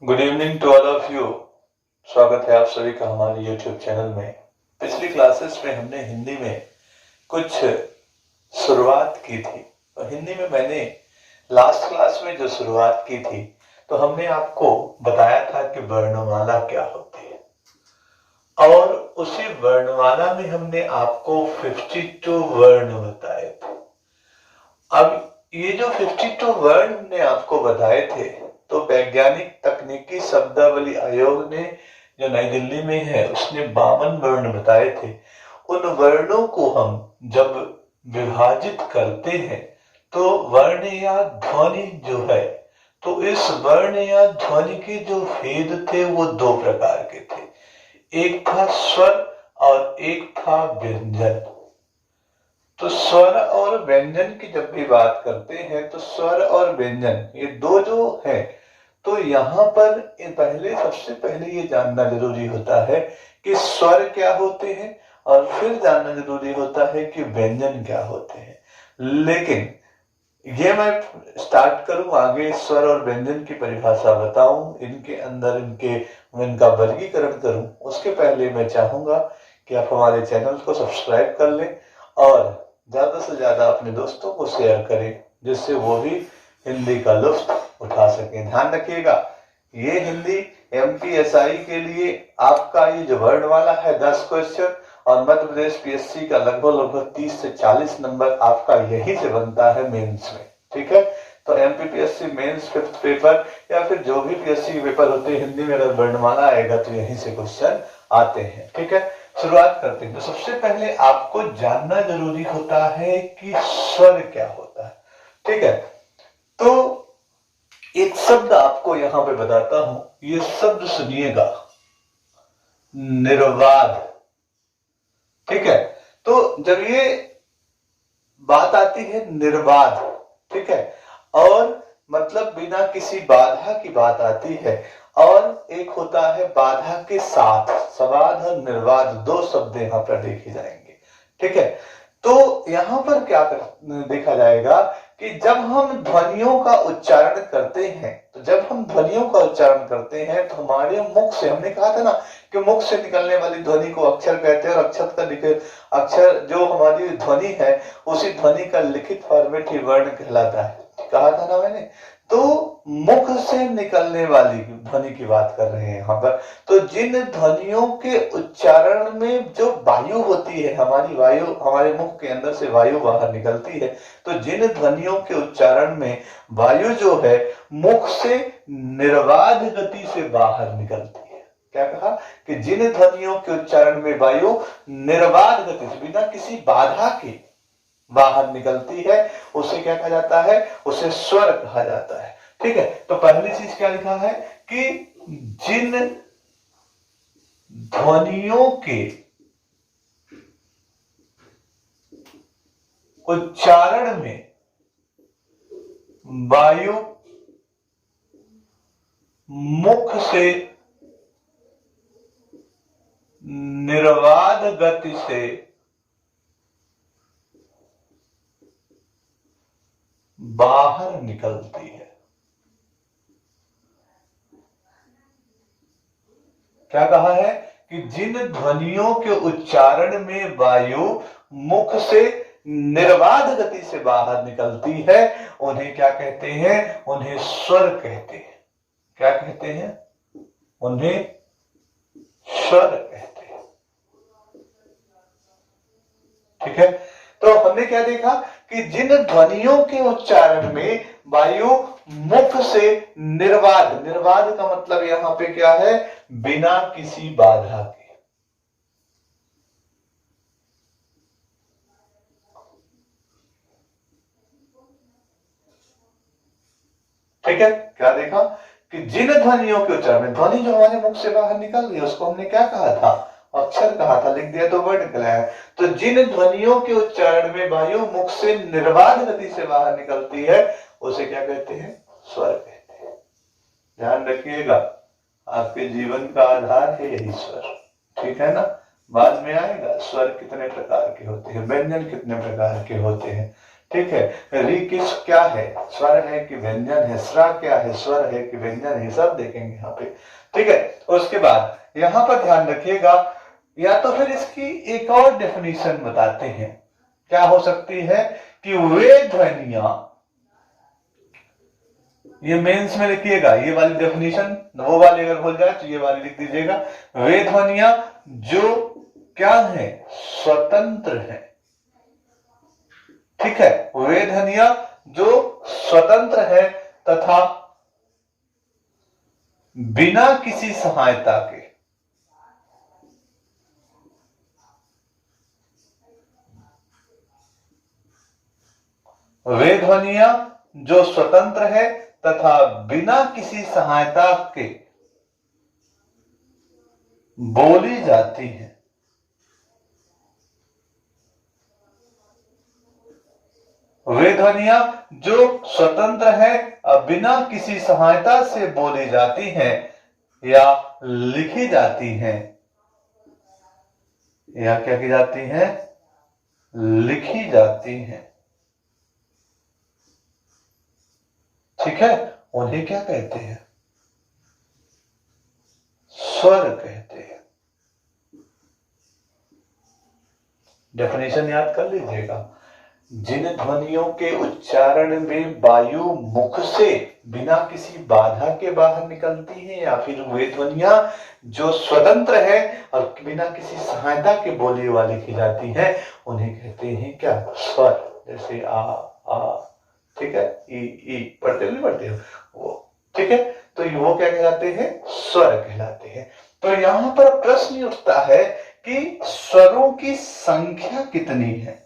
Good evening to all of you. स्वागत है आप सभी का हमारे यूट्यूब चैनल में। पिछली क्लासेस में हमने हिंदी में कुछ शुरुआत की थी और हिंदी में मैंने लास्ट क्लास में जो शुरुआत की थी तो हमने आपको बताया था कि वर्णमाला क्या होती है और उसी वर्णमाला में हमने आपको 52 वर्ण बताए थे। अब ये जो 52 वर्ण हमने आपको बताए थे तो वैज्ञानिक तकनीकी शब्दावली आयोग ने जो नई दिल्ली में है उसने 52 वर्ण बताए थे। उन वर्णों को हम जब विभाजित करते हैं तो वर्ण या ध्वनि जो है तो इस वर्ण या ध्वनि के जो भेद थे वो दो प्रकार के थे। एक था स्वर और एक था व्यंजन। तो स्वर और व्यंजन की जब भी बात करते हैं तो स्वर और व्यंजन ये दो जो है तो यहाँ पर सबसे पहले ये जानना जरूरी होता है कि स्वर क्या होते हैं और फिर जानना जरूरी होता है कि व्यंजन क्या होते हैं। लेकिन ये मैं स्टार्ट करूं आगे स्वर और व्यंजन की परिभाषा बताऊं इनके अंदर इनका वर्गीकरण करूं उसके पहले मैं चाहूंगा कि आप हमारे चैनल को सब्सक्राइब कर लें और ज्यादा से ज्यादा अपने दोस्तों को शेयर करें जिससे वो भी हिंदी का लुत्फ उठा सकें। ध्यान रखिएगा ये हिंदी एमपीएसआई के लिए आपका ये जो वर्णमाला है 10 क्वेश्चन और मध्य प्रदेश पीएससी का लगभग 30 से 40 नंबर आपका यही से बनता है मेंस में। ठीक है, तो एमपीपीएससी मेंस 5th पेपर या फिर जो भी पीएससी पेपर होते हैं हिंदी में अगर वर्णमाला आएगा तो यहीं से क्वेश्चन आते हैं। ठीक है, शुरुआत करते हैं। तो सबसे पहले आपको जानना जरूरी होता है कि स्वर क्या होता है। ठीक है, तो एक शब्द आपको यहां पे बताता हूं, ये शब्द सुनिएगा, निर्वाध। ठीक है, तो जब ये बात आती है निर्वाध, ठीक है, और मतलब बिना किसी बाधा की बात आती है और एक होता है बाधा के साथ, सवाध और निर्वाध दो शब्द यहां पर देखे जाएंगे। ठीक है, तो यहां पर क्या देखा जाएगा कि जब हम ध्वनियों का उच्चारण करते हैं तो जब हम ध्वनियों का उच्चारण करते हैं तो हमारे मुख से, हमने कहा था ना कि मुख से निकलने वाली ध्वनि को अक्षर कहते हैं और अक्षर जो हमारी ध्वनि है उसी ध्वनि का लिखित फॉर्मेट ही वर्ण कहलाता है। कहा था ना मैंने, तो मुख से निकलने वाली ध्वनि की बात कर रहे हैं यहाँ पर। तो जिन ध्वनियों के उच्चारण में जो वायु होती है, हमारी वायु, हमारे मुख के अंदर से वायु बाहर निकलती है, तो जिन ध्वनियों के उच्चारण में वायु जो है मुख से निर्बाध गति से बाहर निकलती है। क्या कहा कि जिन ध्वनियों के उच्चारण में वायु निर्बाध गति से बिना किसी बाधा के बाहर निकलती है उसे क्या कहा जाता है, उसे स्वर कहा जाता है। ठीक है, तो पहली चीज क्या लिखा है कि जिन ध्वनियों के उच्चारण में वायु मुख से निर्बाध गति से बाहर निकलती है। क्या कहा है कि जिन ध्वनियों के उच्चारण में वायु मुख से निर्बाध गति से बाहर निकलती है उन्हें क्या कहते हैं, उन्हें स्वर कहते हैं। क्या कहते हैं, उन्हें स्वर कहते हैं। ठीक है, तो हमने क्या देखा कि जिन ध्वनियों के उच्चारण में वायु मुख से निर्बाध, निर्बाध का मतलब यहां पे क्या है, बिना किसी बाधा के। ठीक है, क्या देखा कि जिन ध्वनियों के उच्चारण में, ध्वनि जो हमारे मुख से बाहर निकल रही है उसको हमने क्या कहा था, अक्षर कहा था, लिख दिया तो वर्ड निकला है। तो जिन ध्वनियों के उच्चारण में वायु मुख से निर्बाध गति से बाहर निकलती है उसे क्या कहते हैं, स्वर कहते हैं। ध्यान रखिएगा आपके जीवन का आधार है यही स्वर। ठीक है ना, बाद में आएगा स्वर कितने प्रकार के होते हैं, व्यंजन कितने प्रकार के होते हैं। ठीक है। री किस क्या है, स्वर है कि व्यंजन है, स्रा क्या है, स्वर है कि व्यंजन है, सब देखेंगे यहाँ पे। ठीक है। उसके बाद यहाँ पर ध्यान रखिएगा, या तो फिर इसकी एक और डेफिनेशन बताते हैं, क्या हो सकती है कि वे ध्वनियां, ये मेंस में लिखिएगा, ये वाली डेफिनेशन, वो वाली अगर भूल जाए तो ये वाली लिख दीजिएगा। वे ध्वनियां जो क्या है, स्वतंत्र है। ठीक है, वे ध्वनियां जो स्वतंत्र है तथा बिना किसी सहायता के, वे ध्वनियां जो स्वतंत्र है तथा बिना किसी सहायता के बोली जाती है। वे ध्वनियां जो स्वतंत्र है और बिना किसी सहायता से बोली जाती हैं या लिखी जाती हैं, या क्या की जाती हैं, लिखी जाती हैं। ठीक है, उन्हें क्या कहते हैं, स्वर कहते हैं। डेफिनेशन याद कर लीजिएगा, जिन ध्वनियों के उच्चारण में वायु मुख से बिना किसी बाधा के बाहर निकलती है, या फिर वे ध्वनियां जो स्वतंत्र है और बिना किसी सहायता के बोली वाली लिखी जाती है, उन्हें कहते हैं क्या, स्वर। जैसे आ, ठीक है, ई पढ़ते नहीं पढ़ते हो वो, ठीक है, तो वो क्या कहलाते हैं, स्वर कहलाते हैं। तो यहां पर प्रश्न उठता है कि स्वरों की संख्या कितनी है।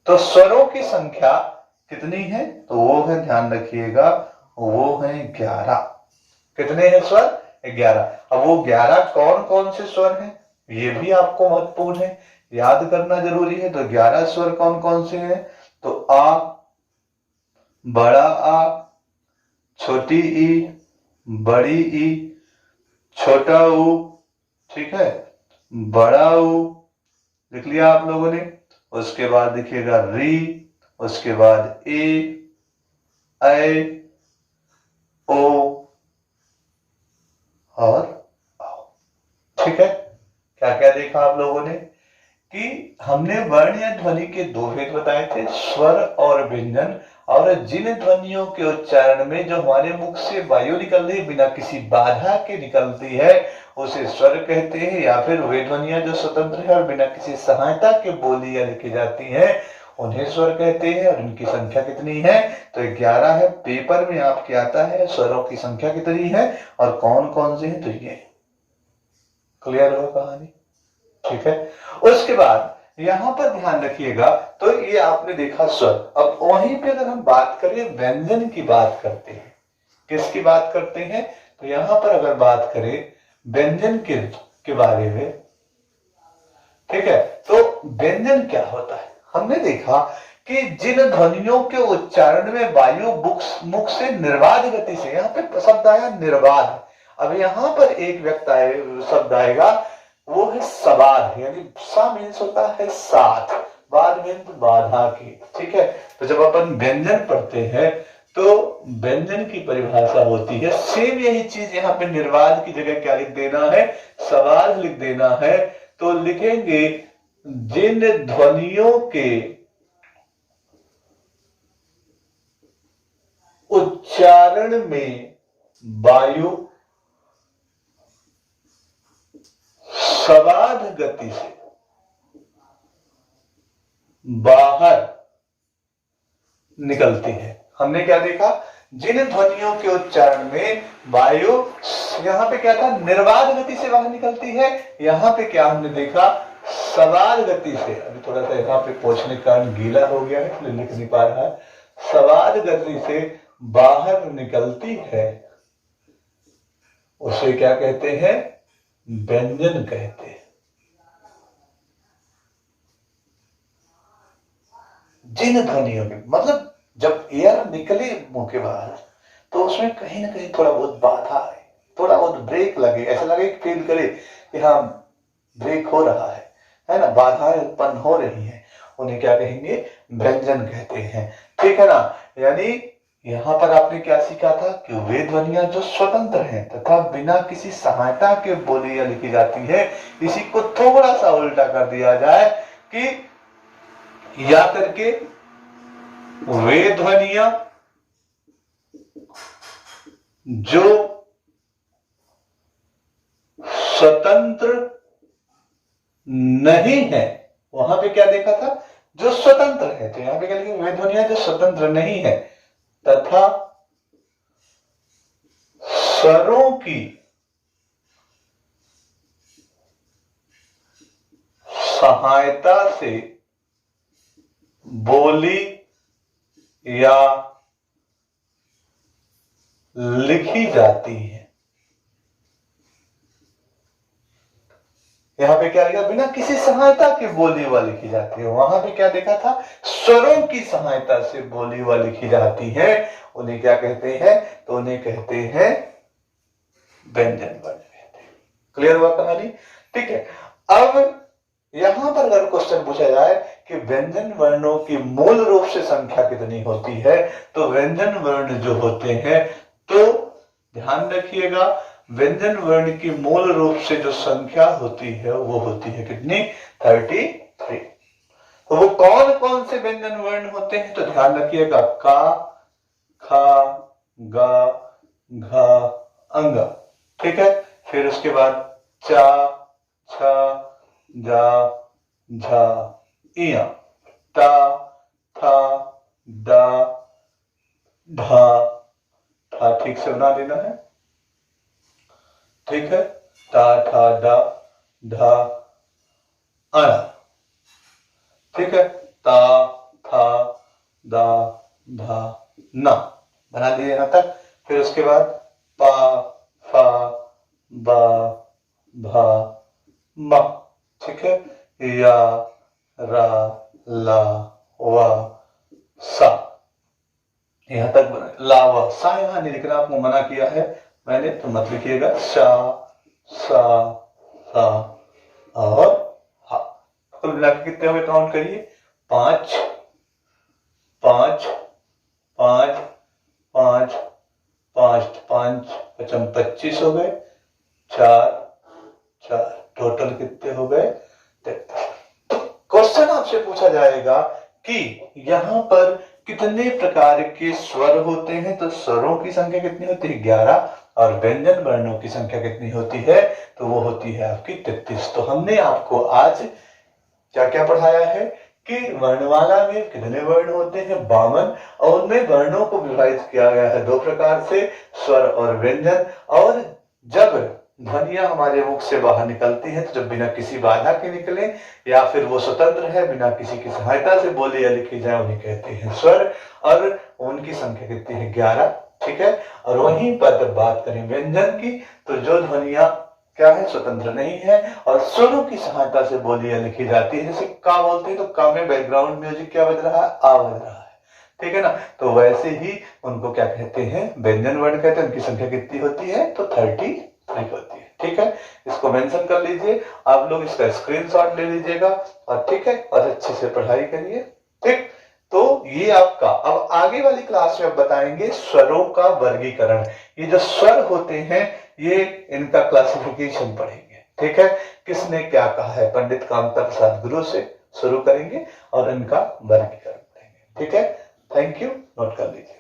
तो स्वरों की संख्या कितनी है, तो वो है, ध्यान रखिएगा, वो है 11। कितने हैं स्वर, 11। अब वो 11 कौन कौन से स्वर हैं, ये भी आपको महत्वपूर्ण है, याद करना जरूरी है। तो 11 स्वर कौन कौन से हैं, तो आ, बड़ा आ, छोटी ई, बड़ी ई, छोटा ऊ, ठीक है, बड़ा ऊ, लिख लिया आप लोगों ने। उसके बाद देखिएगा री, उसके बाद ए, ऐ, ओ और आओ। ठीक है, क्या क्या देखा आप लोगों ने कि हमने वर्ण या ध्वनि के दो भेद बताए थे, स्वर और व्यंजन। और जिन ध्वनियों के उच्चारण में जो हमारे मुख से वायु निकल रही बिना किसी बाधा के निकलती है, उसे स्वर कहते हैं। या फिर वे ध्वनियां जो स्वतंत्र है और बिना किसी सहायता के बोली या लिखी जाती हैं, उन्हें स्वर कहते हैं। और इनकी संख्या कितनी है, तो 11 है। पेपर में आपके आता है स्वरों की संख्या कितनी है और कौन कौन से हैं, तो ये क्लियर हो कहानी। ठीक है, उसके बाद यहां पर ध्यान रखिएगा, तो ये आपने देखा स्वर। अब वहीं पे अगर हम बात करें, व्यंजन की बात करते हैं, किसकी बात करते हैं, तो यहां पर अगर बात करें व्यंजन के बारे में, ठीक है, तो व्यंजन क्या होता है। हमने देखा कि जिन ध्वनियों के उच्चारण में वायु मुख से निर्बाध गति से, यहां पे शब्द आया निर्बाध। अब यहां पर एक शब्द आएगा, वो है सबाध, यानी सा मीन्स होता है साथ, बाद मीन्स बाधा की। ठीक है, तो जब अपन व्यंजन पढ़ते हैं तो व्यंजन की परिभाषा होती है, सेम यही चीज यहाँ पे निर्वाध की जगह क्या लिख देना है, सबाध लिख देना है। तो लिखेंगे जिन ध्वनियों के उच्चारण में वायु सबाध गति से बाहर निकलती है। हमने क्या देखा, जिन ध्वनियों के उच्चारण में वायु यहां पे क्या था, निर्बाध गति से बाहर निकलती है। यहां पे क्या हमने देखा, सबाध गति से। अभी थोड़ा सा यहाँ पे पोंछने के कारण गीला हो गया है, इसलिए लिख नहीं पा रहा है। सबाध गति से बाहर निकलती है, उसे क्या कहते हैं, व्यंजन कहते हैं। जिन ध्वनियों के, मतलब जब एयर निकले मुंह के बाहर, तो उसमें कहीं ना कहीं थोड़ा बहुत बाधा है, थोड़ा बहुत ब्रेक लगे, ऐसा लगे, फील करे कि हाँ ब्रेक हो रहा है ना, बाधाएं उत्पन्न हो रही हैं, उन्हें क्या कहेंगे, व्यंजन कहते हैं। ठीक है ना। यानी यहाँ पर आपने क्या सीखा था कि वे ध्वनियां जो स्वतंत्र हैं तथा बिना किसी सहायता के बोली या लिखी जाती है। इसी को थोड़ा सा उल्टा कर दिया जाए कि या करके वे ध्वनियां जो स्वतंत्र नहीं है, वहां पे क्या देखा था, जो स्वतंत्र है, तो यहां पे क्या लिखेंगे, वे ध्वनियां जो स्वतंत्र नहीं है तथा स्वरों की सहायता से बोली या लिखी जाती है। यहां पे क्या लिखा, बिना किसी सहायता के बोली व लिखी जाती है। वहां पे क्या देखा था, स्वरों की सहायता से बोली व लिखी जाती है। उन्हें क्या कहते हैं, तो उन्हें कहते हैं व्यंजन वर्ण कहते हैं। क्लियर हुआ कहानी। ठीक है। अब यहां पर अगर क्वेश्चन पूछा जाए कि व्यंजन वर्णों की मूल रूप से संख्या कितनी होती है, तो व्यंजन वर्ण जो होते हैं, तो ध्यान रखिएगा, व्यंजन वर्ण की मूल रूप से जो संख्या होती है वो होती है कितनी, 33। तो वो कौन कौन से व्यंजन वर्ण होते हैं, तो ध्यान रखिएगा, का, खा, गा, घा, अंगा। ठीक है। फिर उसके बाद चा, छा, जा, झा, इया, ता, था, दा, धा, था ठीक से बना देना है। ठीक है। ता, था, दा, धा, अणा। ठीक है। ता, था, दा, धा, ना बना दिए यहां तक। फिर उसके बाद पा, फा, बा, भा, मा। ठीक है। या, रा, ला, वा, सा, यहां तक बना। ला, वा, सा यहां नहीं लिखना, आपको मना किया है मैंने, तो मत लिखिएगा। शा, सा, सा और हा। कुल मिला के कितने हुए, काउंट करिए, 5 5 5 5 5 5 पचम 25 हो गए, 4 4 टोटल कितने हो गए, 33। तो क्वेश्चन आपसे पूछा जाएगा कि यहां पर कितने प्रकार के स्वर होते हैं, तो स्वरों की संख्या कितनी होती है, 11, और व्यंजन वर्णों की संख्या कितनी होती है, तो वो होती है आपकी 33। तो हमने आपको आज क्या क्या पढ़ाया है कि वर्णमाला में कितने वर्ण होते हैं, 52, और उनमें वर्णों को विभाजित किया गया है 2 प्रकार से, स्वर और व्यंजन। और जब ध्वनियां हमारे मुख से बाहर निकलती हैं, तो जब बिना किसी बाधा के निकले या फिर वो स्वतंत्र है, बिना किसी की सहायता से बोले या लिखी जाए, उन्हें कहते हैं स्वर, और उनकी संख्या कितनी है, 11। ठीक है। और वहीं पर जब बात करें व्यंजन की, तो जो ध्वनियां क्या है, स्वतंत्र नहीं है और स्वरों की सहायता से बोली या लिखी जाती है, जैसे का बोलते हैं तो का में बैकग्राउंड म्यूजिक क्या बज रहा है, आ बज रहा है। ठीक है ना। तो वैसे ही उनको क्या कहते हैं, व्यंजन वर्ण कहते हैं। उनकी संख्या कितनी होती है, तो 33 होती है। ठीक है। इसको मेंशन कर लीजिए आप लोग, इसका स्क्रीनशॉट ले लीजिएगा, और ठीक है, और अच्छे से पढ़ाई करिए। ठीक। तो ये आपका अब आगे वाली क्लास में अब बताएंगे स्वरों का वर्गीकरण। ये जो स्वर होते हैं, ये इनका क्लासिफिकेशन पढ़ेंगे। ठीक है। किसने क्या कहा है, पंडित कामता प्रसाद गुरु से शुरू करेंगे और इनका वर्गीकरण पढ़ेंगे। ठीक है। Thank you. नोट कर लीजिए।